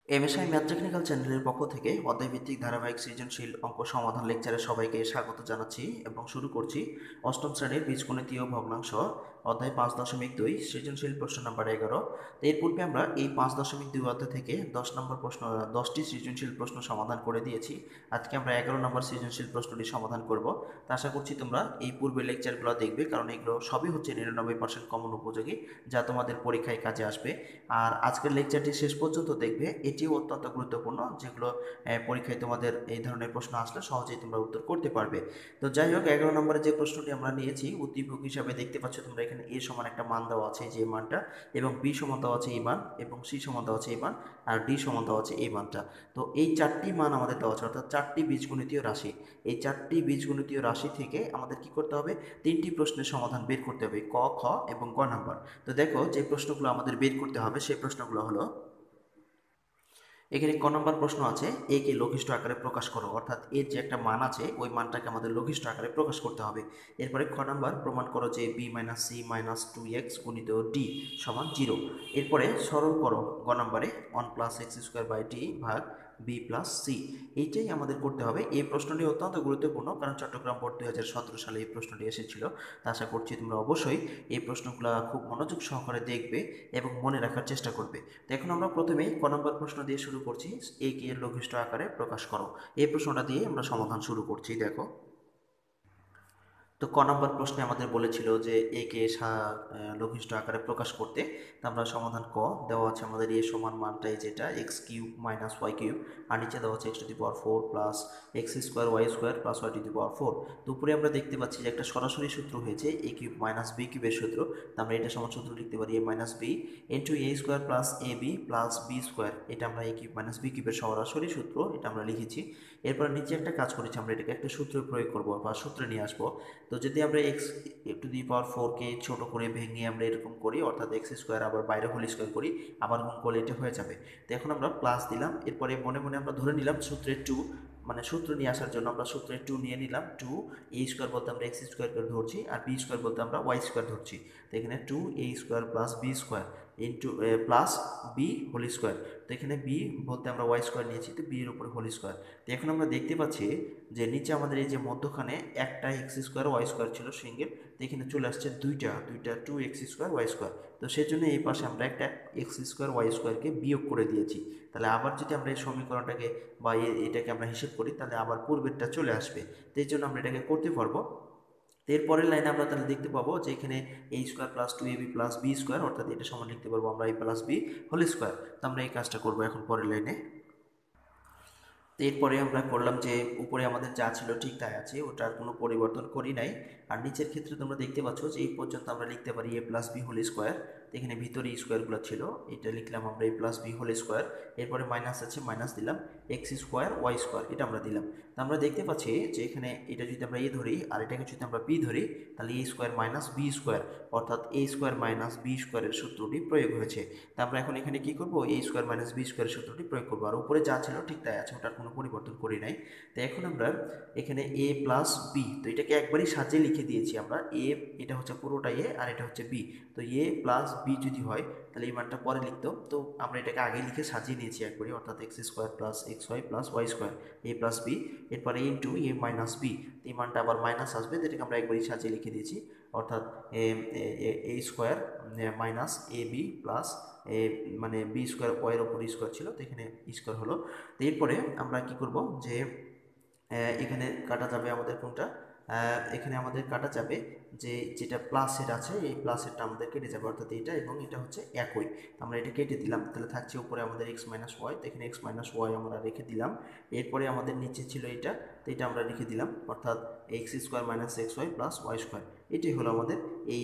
MSI math technical চ্যানেলের পক্ষ থেকে অধ্যায়ভিত্তিক ধারাবাহিক সৃজনশীল অঙ্ক সমাধান লেকচারে সবাইকে স্বাগত জানাচ্ছি এবং শুরু করছি অষ্টম শ্রেণীর বীজগণিতীয় ভগ্নাংশ অধ্যায় 5.2 সৃজনশীল প্রশ্ন নাম্বার 11। এর পূর্বে আমরা এই 5.2 অধ্যায় থেকে 10টি সৃজনশীল প্রশ্ন সমাধান করে দিয়েছি। আজকে আমরা 11 নম্বর সৃজনশীল প্রশ্নটি সমাধান করব। তা আশা করছি তোমরা এই পূর্বের লেকচারগুলো দেখবে, কারণ এগুলো সবই হচ্ছে 99% কমন উপযোগী, যা তোমাদের পরীক্ষায় কাজে আসবে। আর আজকের লেকচারটি শেষ পর্যন্ত দেখবে, এটিও অত্যন্ত গুরুত্বপূর্ণ, যেগুলো পরীক্ষায় তোমাদের এই ধরনের প্রশ্ন আসলে সহজেই তোমরা উত্তর করতে পারবে। তো যাই হোক, 11 নম্বরে যে প্রশ্নটি আমরা নিয়েছি উদ্দীপক হিসাবে দেখতে পাচ্ছ তোমরা এখানে এ সমান একটা মান দেওয়া আছে, যে মানটা, এবং বি সমান দেওয়া আছে এই মান, এবং সি সমান দেওয়া আছে এই মান, আর ডি সমান দেওয়া আছে এই মানটা। তো এই চারটি মান আমাদের দেওয়া আছে, অর্থাৎ চারটি বীজগণিতীয় রাশি। এই চারটি বীজগণিতীয় রাশি থেকে আমাদের কি করতে হবে, তিনটি প্রশ্নের সমাধান বের করতে হবে, ক, খ এবং গ নাম্বার। তো দেখো, যে প্রশ্নগুলো আমাদের বের করতে হবে সেই প্রশ্নগুলো হলো, এখানে ক নম্বর প্রশ্ন আছে, এ কে লঘিষ্ঠ আকারে প্রকাশ করো, অর্থাৎ এর যে একটা মান আছে ওই মানটাকে আমাদের লঘিষ্ঠ আকারে প্রকাশ করতে হবে। এরপরে খ নম্বর, প্রমাণ করো যে B minus C minus 2x গুণিত ডি সমান 0। এরপরে সরল করো গ নম্বরে 1 plus x square by D ভাগ বি প্লাস সি। এইটাই আমাদের করতে হবে। এই প্রশ্নটি অত্যন্ত গুরুত্বপূর্ণ, কারণ চট্টগ্রাম বোর্ড 2017 সালে এই প্রশ্নটি এসেছিল। তা আশা করছি তোমরা অবশ্যই এই প্রশ্নগুলো খুব মনোযোগ সহকারে দেখবে এবং মনে রাখার চেষ্টা করবে। তো এখন আমরা প্রথমেই ক নম্বর প্রশ্ন দিয়ে শুরু করছি, এ কে লঘিষ্ঠ আকারে প্রকাশ করো। এই প্রশ্নটা দিয়ে আমরা সমাধান শুরু করছি। দেখো, তো ক নম্বর প্রশ্নে আমাদের বলেছিল যে এ কে লঘিষ্ঠ আকারে প্রকাশ করতে। তো আমরা সমাধান ক দেওয়া আছে আমাদের এ সমান মানটাই, যেটা x cube minus y cube, আর নিচে দেওয়া আছে x⁴ plus x square y square plus y⁴। তো উপরে আমরা দেখতে পাচ্ছি যে একটা সরাসরি সূত্র হয়েছে এ কিউব মাইনাস বি কিউবের সূত্র। তো আমরা এটা সমান সূত্র লিখতে পারি এ minus B into A square plus A B plus B square. এটা আমরা এ কিউব মাইনাস বি কিউবের সরাসরি সূত্র, এটা আমরা লিখেছি। এরপর নিচে একটা কাজ করেছি, আমরা এটাকে একটা সূত্র প্রয়োগ করবো বা সূত্রে নিয়ে আসবো। তো যদি আমরা x⁴কে ছোট করে ভেঙে আমরা এরকম করি, অর্থাৎ এক্স স্কোয়ার আবার বাইরে হোল স্কোয়ার করি, আবার গুণ করলে এটা হয়ে যাবে। তো এখন আমরা প্লাস দিলাম, এরপরে মনে মনে আমরা ধরে নিলাম সূত্রের 2, মানে সূত্র নিয়ে আসার জন্য আমরা সূত্রের 2 নিয়ে নিলাম। 2 এ স্কোয়ার বলতে আমরা এক্স স্কোয়ার করে ধরছি, আর বি স্কোয়ার বলতে আমরা ওয়াই স্কোয়ার ধরছি। তো এখানে 2 a square plus B square into plus B whole square. তো এখানে বি বলতে আমরা ওয়াই স্কোয়ার নিয়েছি, তো বি এর উপরে হোল স্কোয়ার। তো এখন আমরা দেখতে পাচ্ছি যে নিচে আমাদের এই যে মধ্যখানে একটা এক্স স্কোয়ার ওয়াই স্কোয়ার ছিল সিঙ্গেল, তো এখানে চলে আসছে দুইটা 2x² ওয়াই স্কোয়ার। তো সেজন্য এই পাশে আমরা একটা এক্স স্কোয়ার ওয়াই স্কোয়ারকে বিয়োগ করে দিয়েছি। তাহলে আবার যদি আমরা এই সমীকরণটাকে বা এটাকে আমরা হিসেব করি, তাহলে আবার পূর্বেরটা চলে আসবে। তো এই জন্য আমরা এটাকে করতে পারবো। তো এরপরের লাইনে আমরা তাহলে দেখতে পাবো যে এখানে a square plus 2ab plus B square, অর্থাৎ এটা সমান লিখতে পারবো আমরা a plus B whole square. তো আমরা এই কাজটা করবো এখন পরের লাইনে। তো এরপরে আমরা করলাম যে উপরে আমাদের যা ছিল ঠিক তাই আছে, ওটার কোনো পরিবর্তন করি নাই। আর নিচের ক্ষেত্রে তোমরা দেখতে পাচ্ছ যে এই পর্যন্ত আমরা লিখতে পারি এ প্লাস বি হোল স্কোয়ার। এখানে ভিতরে স্কোয়ারগুলো ছিল, এটা লিখলাম আমরা এ প্লাস বি হোল স্কোয়ার। এরপরে মাইনাস আছে, মাইনাস দিলাম এক্স স্কোয়ার ওয়াই স্কোয়ার, এটা আমরা দিলাম। তো আমরা দেখতে পাচ্ছি যে এখানে এটা যদি আমরা এ ধরি আর এটাকে যদি আমরা বি ধরি, তাহলে এ স্কোয়ার মাইনাস বি স্কোয়ার, অর্থাৎ এ স্কোয়ার মাইনাস বি স্কোয়ারের সূত্রটি প্রয়োগ হয়েছে। তা আমরা এখন এখানে কি করবো, এ স্কোয়ার মাইনাস বি স্কোয়ারের সূত্রটি প্রয়োগ করবো, আর উপরে যা ছিল ঠিক তাই আছে, ওটার কোনো পরিবর্তন করি নাই। তো এখন আমরা এখানে এ প্লাস বি, তো এটাকে একবারই সাজিয়ে লিখে দিয়েছি আমরা। এ, এটা হচ্ছে পুরোটা এ আর এটা হচ্ছে বি। তো এ প্লাস বি যদি হয় তাহলে এই মানটা পরে লিখতো, তো আমরা এটাকে আগে লিখে সাজিয়ে নিয়েছি একবারই, অর্থাৎ x square plus x y plus y square a plus b. এরপরে ইন্টু এ মাইনাস বি, এই মানটা আবার মাইনাস আসবে, যেটাকে আমরা একবারই সাজিয়ে লিখে দিয়েছি, অর্থাৎ a square minus A B plus এ, মানে বি স্কোয়ার ওয়াইয়ের ওপর স্কোয়ার ছিল, তো এখানে স্কোয়ার হলো। তো এরপরে আমরা কি করব যে এখানে কাটা যাবে আমাদের কোনটা, এখানে আমাদের কাটা যাবে যে যেটা প্লাসের আছে, এই প্লাসেরটা আমাদের কেটে যাবে, অর্থাৎ এটা এবং এটা হচ্ছে একই। আমরা এটা কেটে দিলাম, তাহলে থাকছে উপরে আমাদের এক্স মাইনাস ওয়াই, তো এখানে এক্স মাইনাস ওয়াই আমরা রেখে দিলাম। এরপরে আমাদের নিচে ছিল এটা, তো এটা আমরা রেখে দিলাম, অর্থাৎ x square minus x y plus y square. এটাই হলো আমাদের এই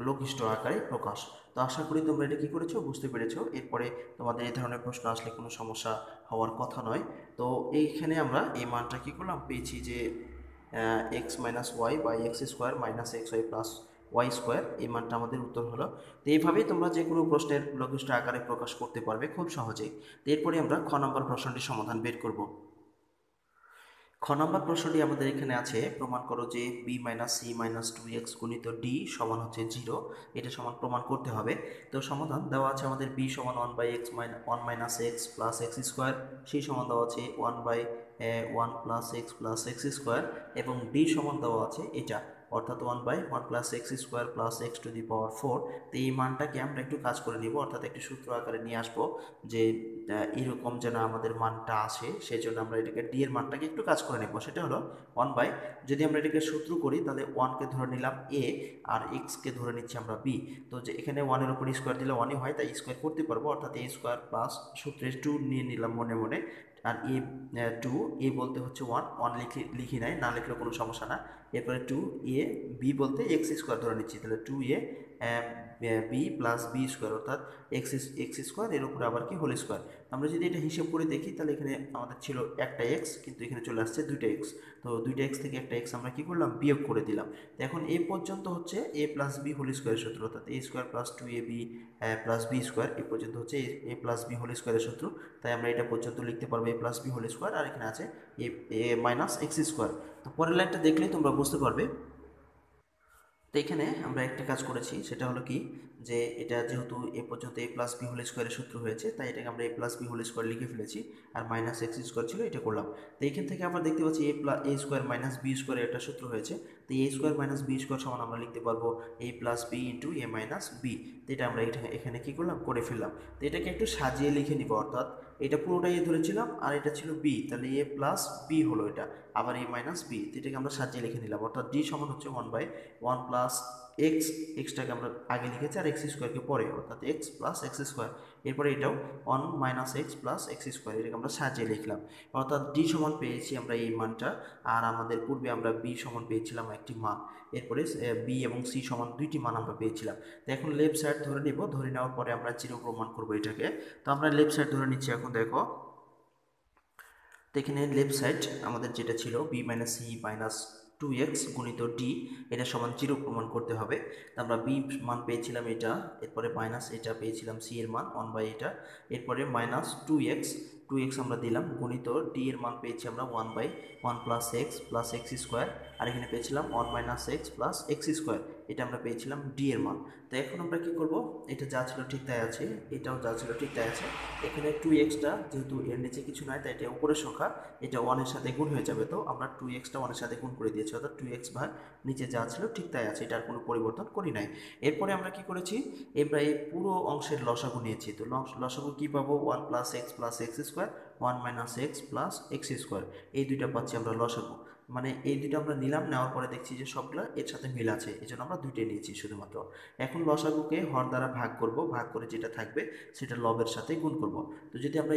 লঘিষ্ঠ আকারে প্রকাশ। তো আশা করি তোমরা এটা কী করেছো, বুঝতে পেরেছো। এরপরে তোমাদের এই ধরনের প্রশ্ন আসলে কোনো সমস্যা হওয়ার কথা নয়। তো এইখানে আমরা এই মানটা কী করলাম, পেয়েছি যে x minus y by x square minus x y plus y square, এই মানটা আমাদের উত্তর হলো। তো এইভাবেই তোমরা যে কোনো প্রশ্নের লঘিষ্ঠ আকারে প্রকাশ করতে পারবে খুব সহজেই। তো এরপরে আমরা খ নম্বর প্রশ্নটির সমাধান বের করব। খ খ নম্বর প্রশ্নটি আমাদের এখানে আছে, প্রমাণ করো যে B minus C minus 2x গুণিত ডি সমান হচ্ছে 0। এটা সমান প্রমাণ করতে হবে। তো সমাধান দেওয়া আছে আমাদের বি সমান 1/x 1 minus x plus x square, c সমান দেওয়া আছে 1/1 plus x plus x square, এবং ডি সমান দেওয়া আছে এটা, অর্থাৎ 1/1 plus x square plus x to the power 4। তো এই মানটাকে আমরা একটু কাজ করে নিব, অর্থাৎ একটি সূত্র আকারে নিয়ে আসবো যে এরকম যেন আমাদের মানটা আসে, সেই জন্য আমরা এটাকে ডি এর মানটাকে একটু কাজ করে নেব। সেটা হলো 1 বাই, যদি আমরা এটাকে সূত্র করি তাহলে 1কে ধরে নিলাম এ আর এক্সকে ধরে নিচ্ছি আমরা বি। তো যে এখানে 1-এর উপর স্কোয়ার দিলে 1ই হয়, তাই স্কোয়ার করতে পারবো, অর্থাৎ এ স্কোয়ার প্লাস সূত্রে 2 নিয়ে নিলাম মনে মনে। আর এ 2, এ বলতে হচ্ছে 1 লিখি নাই, না লিখলেও কোনো সমস্যা না। এরপরে 2 এ, বি বলতে এক্স স্কোয়ার ধরে নিচ্ছি, তাহলে 2a B plus B square, অর্থাৎ এক্স স্কোয়ার এর উপরে আবার কি হোল স্কোয়ার। আমরা যদি এটা হিসেব করে দেখি তাহলে এখানে আমাদের ছিল একটা এক্স, কিন্তু এখানে চলে আসছে দুইটা এক্স। তো দুইটা এক্স থেকে একটা এক্স আমরা কি করলাম, বিয়োগ করে দিলাম। তো এখন এ পর্যন্ত হচ্ছে এ প্লাস বি হোল স্কোয়ারের সূত্র, অর্থাৎ a square plus 2ab plus B square, এ পর্যন্ত হচ্ছে এ প্লাস বি হোল স্কোয়ারের সূত্র। তাই আমরা এটা পর্যন্ত লিখতে পারবো এ প্লাস বি হোল স্কোয়ার, আর এখানে আছে এ মাইনাস এক্স স্কোয়ার। তো পরের লাইনটা দেখলেই তোমরা বুঝতে পারবে। তো এখানে আমরা একটা কাজ করেছি, সেটা হলো কি, যে এটা যেহেতু এ পর্যন্ত এ প্লাস বি হোল স্কোয়ারের সূত্র হয়েছে, তাই এটাকে আমরা এ প্লাস বি হোল স্কোয়ার লিখে ফেলেছি, আর মাইনাস এক্স স্কোয়ার ছিল এটা করলাম। তো এখান থেকে আমরা দেখতে পাচ্ছি এ স্কোয়ার মাইনাস বি স্কোয়ারের একটা সূত্র হয়েছে। তো এ স্কোয়ার মাইনাস বি স্কোয়ার সমান আমরা লিখতে পারবো এ plus B into a minus B. তো এটা আমরা এখানে কি করলাম, করে ফেললাম। তো এটাকে একটু সাজিয়ে লিখে নিব, অর্থাৎ এটা পুরোটাই এ ধরেছিলাম আর এটা ছিল বি, তাহলে এ প্লাস বি হলো এটা, আবার এ মাইনাস বি। তো এটাকে আমরা সাজিয়ে লিখে নিলাম, অর্থাৎ ডি সমান হচ্ছে 1/1 প্লাস এক্সটাকে আমরা আগে লিখেছি আর এক্স স্কোয়ারকে পরে, অর্থাৎ এক্স প্লাস এক্স স্কোয়ার। এরপরে এটাও 1 minus x plus x square, এটাকে আমরা সাজিয়ে লিখলাম, অর্থাৎ ডি সমান পেয়েছি আমরা এই মানটা। আর আমাদের পূর্বে আমরা বি সমান পেয়েছিলাম একটি মান, এরপরে বি এবং সি সমান দুইটি মান আমরা পেয়েছিলাম। তো এখন লেফট সাইড ধরে নিব, ধরে নেওয়ার পরে আমরা জিরো প্রমাণ করবো এটাকে। তো আমরা লেফট সাইড ধরে নিচ্ছি। এখন দেখো, তো এখানে লেফট সাইড আমাদের যেটা ছিল B minus C minus 2x গুণিত ডি, এটা সমান 0 প্রমাণ করতে হবে। তো আমরা বি মান পেয়েছিলাম এটা, এরপরে মাইনাস এটা পেয়েছিলাম সি এর মান 1 বাই এটা, এরপরে মাইনাস 2x আমরা দিলাম, গুণিত ডি এর মান পেয়েছি আমরা 1/1 প্লাস এক্স স্কোয়ার, আর এখানে পেয়েছিলাম 1 minus x plus x square, এটা আমরা পেয়েছিলাম ডি এর মান। তো এখন আমরা কি করব, এটা যা ছিল ঠিক তাই আছে, এটাও যা ছিল ঠিক তাই আছে। এখানে 2xটা যেহেতু এর নিচে কিছু নাই, তাই এটা উপরের সংখ্যা, এটা 1-এর সাথে গুণ হয়ে যাবে। তো আমরা 2xটা 1-এর সাথে গুণ করে দিয়েছি, অর্থাৎ 2x ভাগ নিচে যা ছিল ঠিক তাই আছে, এটা আর কোনো পরিবর্তন করি নাই। এরপরে আমরা কি করেছি, এবার এই পুরো অংশের লসাগু নিয়েছি। তো লসাগু কি পাবো, 1 plus x square 1 minus x plus x square, এই দুইটা পাচ্ছি আমরা লসাগু। মানে এই দুইটা আমরা নিলাম, নেওয়ার পরে দেখছি যে সবগুলো এর সাথে মিল আছে, এই জন্য আমরা দুইটাই নিয়েছি শুধুমাত্র। এখন লসাগুকে হর দ্বারা ভাগ করব, ভাগ করে যেটা থাকবে সেটা লবের সাথে গুণ করব। তো যদি আমরা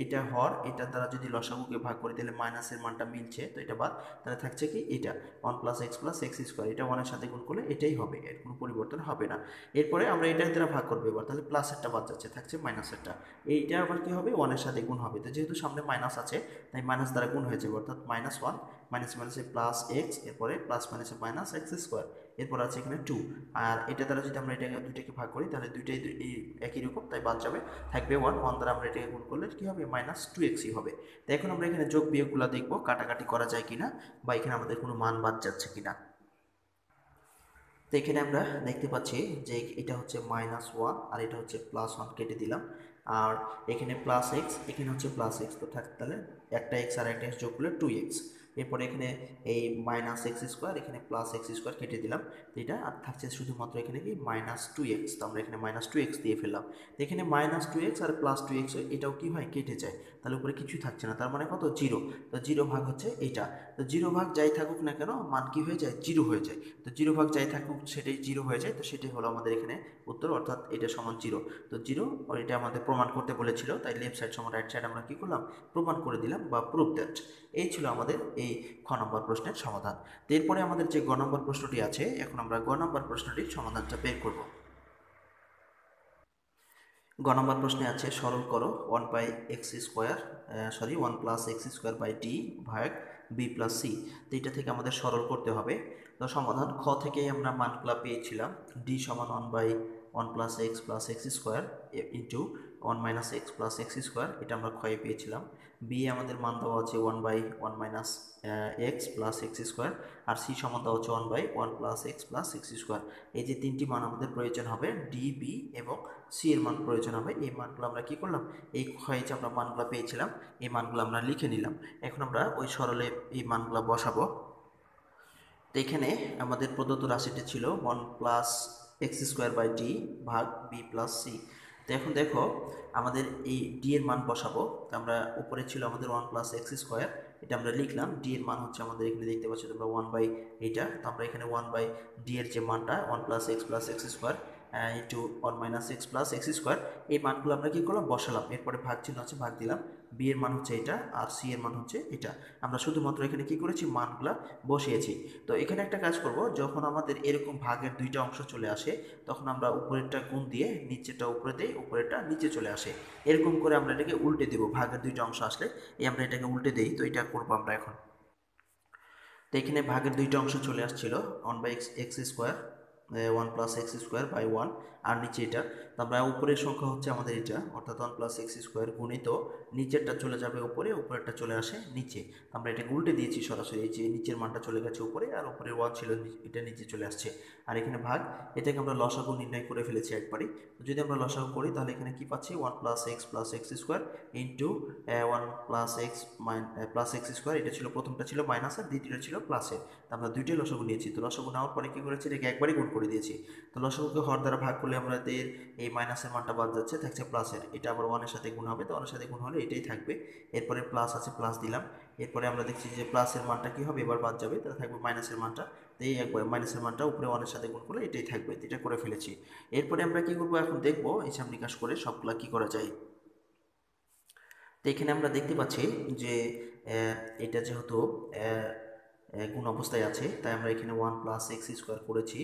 এইটা হর, এটার দ্বারা যদি লসাগুকে ভাগ করি তাহলে মাইনাসের মানটা মিলছে, তো এটা বাদ, তাহলে থাকছে কি এটা 1 প্লাস এক্স স্কোয়ার, এটা 1-এর সাথে গুণ করলে এটাই হবে, এর কোনো পরিবর্তন হবে না। এরপরে আমরা এটার দ্বারা ভাগ করবো এবার, তাহলে প্লাসেরটা বাদ যাচ্ছে, থাকছে মাইনাসেরটা। এইটা আবার কি হবে, 1-এর সাথে গুণ হবে, তো যেহেতু সামনে মাইনাস আছে তাই মাইনাস দ্বারা গুণ হয়ে যাবে, অর্থাৎ -1 মাইনাস মাইনাসে প্লাস এক্স, এরপরে প্লাস মাইনাসে মাইনাস এক্স স্কোয়ার, এরপর আছে এখানে 2। আর এটা দ্বারা যদি আমরা এটাকে দুইটাকে ভাগ করি তাহলে দুইটাই একই রকম, তাই বাদ যাবে, থাকবে 1 দ্বারা আমরা এটাকে গুণ করলে কি হবে, -2xই হবে। তো এখন আমরা এখানে যোগ বিয়োগগুলো দেখবো কাটাকাটি করা যায় কিনা, বা এখানে আমাদের কোনো মান বাদ যাচ্ছে কিনা। তো এখানে আমরা দেখতে পাচ্ছি যে এটা হচ্ছে -1 আর এটা হচ্ছে +1, কেটে দিলাম। আর এখানে প্লাস এক্স, এখানে হচ্ছে প্লাস এক্স, তো তাহলে একটা এক্স আর একটা এক্স যোগ করলে 2x। এরপরে এখানে এই মাইনাস এক্স স্কোয়ার, এখানে প্লাস এক্স স্কোয়ার কেটে দিলাম, তো এটা আর থাকছে শুধুমাত্র এখানে কি -2x। তো আমরা এখানে -2x দিয়ে ফেললাম। তো এখানে -2x আর +2x এটাও কি হয়, কেটে যায়, তাহলে উপরে কিছুই থাকছে না, তার মানে কত, 0। তো 0 ভাগ হচ্ছে এটা, তো 0 ভাগ যাই থাকুক না কেন মান কি হয়ে যায়, 0 হয়ে যায়। তো 0 ভাগ যাই থাকুক সেটাই 0 হয়ে যায়, তো সেটাই হলো আমাদের এখানে উত্তর, অর্থাৎ এটা সমান 0। তো 0, এটা আমাদের প্রমাণ করতে বলেছিল, তাই লেফট সাইড সমান রাইট সাইড আমরা কি করলাম, প্রমাণ করে দিলাম বা প্রুভ দ্যাট। এই ছিল আমাদের এই খ নম্বর প্রশ্নের সমাধান। তো এরপরে আমাদের যে গ নম্বর প্রশ্নটি আছে, এখন আমরা গ নম্বর প্রশ্নটির সমাধানটা বের করব। গ নম্বর প্রশ্নে আছে, সরল করো 1 plus x square by D ভাগ বি প্লাস সি। তো এটা থেকে আমাদের সরল করতে হবে। তো সমাধান, খ থেকেই আমরা মানগুলা পেয়েছিলাম, ডি সমান 1/1 plus x square into 1 minus x plus x square, এটা আমরা ক্ষয়ে পেয়েছিলাম। বি আমাদের মান দেওয়া আছে 1/1 minus x plus x square, আর সি সমান দেওয়া হচ্ছে 1/1 plus x plus x square. এই যে তিনটি মান আমাদের প্রয়োজন হবে, ডি, বি এবং সি এর মান প্রয়োজন হবে। এই মানগুলো আমরা কি করলাম, এই ক্ষয়ে যে আমরা মানগুলো পেয়েছিলাম এই মানগুলো আমরা লিখে নিলাম। এখন আমরা ওই সরলে এই মানগুলো বসাবো। তো এখানে আমাদের প্রদত্ত রাশিটি ছিল 1 plus x square by D ভাগ বি প্লাস সি। তো এখন দেখো আমাদের এই ডি এর মান বসাবো। তো আমরা উপরে ছিল আমাদের 1 প্লাস এক্স স্কোয়ার, এটা আমরা লিখলাম। ডি এর মান হচ্ছে আমাদের এখানে দেখতে পাচ্ছি তোমরা 1 বাই এইটা। তো আমরা এখানে 1 বাই ডি এর যে মানটা 1 plus x square into 1 minus x plus x square, এই মানগুলো আমরা কি করলাম, বসালাম। এরপরে ভাগ চিহ্ন আছে, ভাগ দিলাম। বি এর মান হচ্ছে এটা আর সি এর মান হচ্ছে এটা। আমরা শুধুমাত্র এখানে কি করেছি, মানগুলা বসিয়েছি। তো এখানে একটা কাজ করব, যখন আমাদের এরকম ভাগের দুইটা অংশ চলে আসে তখন আমরা উপরেরটা গুণ দিয়ে নিচেরটা উপরে দিই, উপরেরটা নিচে চলে আসে। এরকম করে আমরা এটাকে উল্টে দেব। ভাগের দুইটা অংশ আসলে আমরা এটাকে উল্টে দিই। তো এটা করবো আমরা এখন। তো এখানে ভাগের দুইটা অংশ চলে আসছিল, 1/x square 1 plus x square by 1, আর নিচে এটা। তো আমরা উপরের সংখ্যা হচ্ছে আমাদের এটা, অর্থাৎ 1 প্লাস এক্স স্কোয়ার গুণিত নিচেরটা চলে যাবে উপরে, উপরেরটা চলে আসে নিচে। আমরা এটাকে উল্টে দিয়েছি সরাসরি, এই যে নিচের মানটা চলে গেছে উপরে আর উপরের 1 ছিল এটা নিচে চলে আসছে। আর এখানে ভাগ, এটাকে আমরা লসাগু নির্ণয় করে ফেলেছি একবারই। যদি আমরা লসাগু করি তাহলে এখানে কি পাচ্ছি, 1 plus x square into 1 plus x square. এটা ছিল প্রথমটা ছিল মাইনাসের, দ্বিতীয়টা ছিল প্লাসের। আমরা দুইটাই লসাগু নিয়েছি। তো লসাগু নেওয়ার পরে কি করেছি, এটাকে একবারই গুণ করে দিয়েছি। তো লসাগুকে হর দ্বারা ভাগ করলে আমাদের এই মাইনাসের মানটা বাদ যাচ্ছে, থাকছে প্লাসের। এটা আবার 1 এর সাথে গুণ হবে, তো 1 এর সাথে গুণ হলে এটাই থাকবে। এরপরে প্লাস আছে, প্লাস দিলাম। এরপরে আমরা দেখছি যে প্লাসের মানটা কি হবে, এবার বাদ যাবে, তাহলে থাকবে মাইনাসের মানটা। তো এই একবার মাইনাসের মানটা উপরে 1 এর সাথে গুণ করলে এটাই থাকবে। এটা করে ফেলেছি। এরপরে আমরা কি করবো, এখন দেখবো হিসাব নিকাশ করে সবগুলা কি করা যায়। তো এখানে আমরা দেখতে পাচ্ছি যে এটা যেহেতু গুণ অবস্থায় আছে, তাই আমরা এখানে 1 প্লাস এক্স স্কোয়ার করেছি।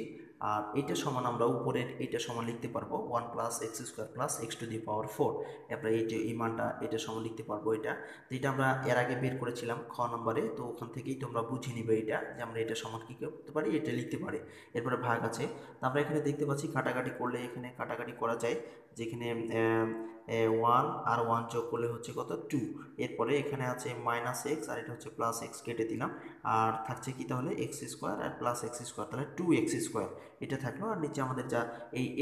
আর এটা সমান আমরা উপরের এটা সমান লিখতে পারবো 1 plus x square plus x to the power 4। আমরা এই যে এই মানটা এটা সমান লিখতে পারবো এটা। তো এটা আমরা এর আগে বের করেছিলাম খ নম্বরে, তো ওখান থেকেই তোমরা বুঝে নিবে এটা যে আমরা এটা সমান কী করতে পারি, এটা লিখতে পারি। এরপরে ভাগ আছে। তো আমরা এখানে দেখতে পাচ্ছি কাটাকাটি করলে এখানে কাটাকাটি করা যায়, যেখানে 1 আর 1 যোগ করলে হচ্ছে কত, 2। এরপরে এখানে আছে মাইনাস এক্স আর এটা হচ্ছে প্লাস এক্স, কেটে দিলাম। আর থাকছে কি তাহলে এক্স স্কোয়ার আর প্লাস এক্স স্কোয়ার, তাহলে 2x স্কোয়ার এটা থাকলো। আর নিচে আমাদের যা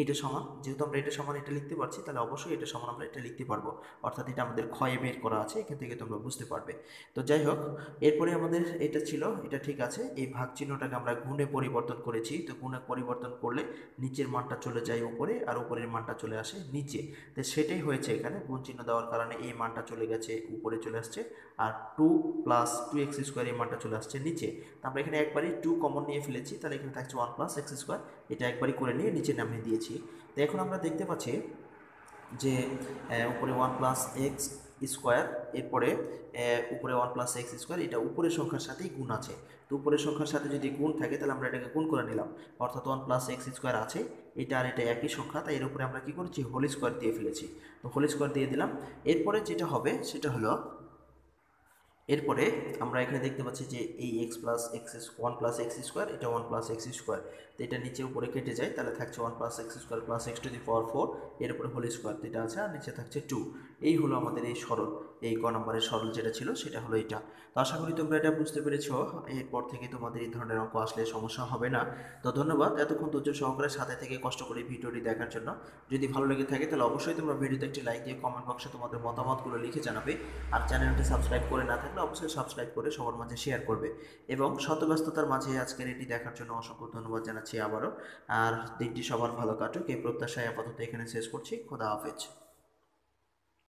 এটা সমান, যেহেতু আমরা এটা সমান এটা লিখতে পারছি, তাহলে অবশ্যই এটা সমান আমরা এটা লিখতে পারবো। অর্থাৎ এটা আমাদের ক্ষয়ে বের করা আছে, এখান থেকে তোমরা বুঝতে পারবে। তো যাই হোক, এরপরে আমাদের এটা ছিল, এটা ঠিক আছে। এই ভাগ চিহ্নটাকে আমরা গুণে পরিবর্তন করেছি। তো গুণে পরিবর্তন করলে নিচের মানটা চলে যায় উপরে আর উপরের মানটা চলে আসে নিচে। তো সেটাই হয়েছে এখানে, গুণ চিহ্ন দেওয়ার কারণে এই মানটা চলে গেছে উপরে চলে আসছে, আর 2 প্লাস 2x স্কোয়ার এই মানটা চলে আসছে নিচে। তো আমরা এখানে একবারই 2 কমন নিয়ে ফেলেছি, তাহলে এখানে থাকছে 1 প্লাস এক্স স্কোয়ার, এটা একবারই করে নিয়ে নিচে নামিয়ে দিয়েছি। তো এখন আমরা দেখতে পাচ্ছি যে উপরে 1 প্লাস এক্স স্কোয়ার, এরপরে উপরে 1 প্লাস এক্স স্কোয়ার, এটা উপরের সংখ্যার সাথেই গুণ আছে। তো উপরের সংখ্যার সাথে যদি গুণ থাকে তাহলে আমরা এটাকে গুণ করে নিলাম, অর্থাৎ 1 প্লাস এক্স স্কোয়ার আছে, এটা আর এটা একই সংখ্যা, তাই এর উপরে আমরা কি করেছি, হোল স্কোয়ার দিয়ে ফেলেছি। তো হোল স্কোয়ার দিয়ে দিলাম। এরপরে যেটা হবে সেটা হলো, এরপরে আমরা এখানে দেখতে পাচ্ছি যে এই x plus x 1 plus x square, এটা 1 প্লাস এক্স স্কোয়ার। তো এটা নিচে উপরে কেটে যায়, তাহলে থাকছে 1 plus x square plus x to the power 4, এর উপরে হোল স্কোয়ার, এটা আছে, আর নিচে থাকছে 2। এই হলো আমাদের এই সরল, এই ক নম্বরের সরল যেটা ছিল সেটা হলো এটা। তো আশা করি তোমরা এটা বুঝতে পেরেছো। এরপর থেকে তোমাদের এই ধরনের অঙ্ক আসলে সমস্যা হবে না। তো ধন্যবাদ এতক্ষণ ধৈর্য সহকারে সাথে থেকে কষ্ট করে ভিডিওটি দেখার জন্য। যদি ভালো লেগে থাকে তাহলে অবশ্যই তোমরা ভিডিওতে একটি লাইক দিয়ে কমেন্ট বক্সে তোমাদের মতামতগুলো লিখে জানাবে। আর চ্যানেলটি সাবস্ক্রাইব করে না থাকলে অবশ্যই সাবস্ক্রাইব করে সবার মাঝে শেয়ার করবে। এবং শত ব্যস্ততার মাঝে আজকের এটি দেখার জন্য অসংখ্য ধন্যবাদ জানাচ্ছি আবারও। আর দিনটি সবার ভালো কাটুক এই প্রত্যাশায় আপাতত এখানে শেষ করছি। খোদা হাফেজ।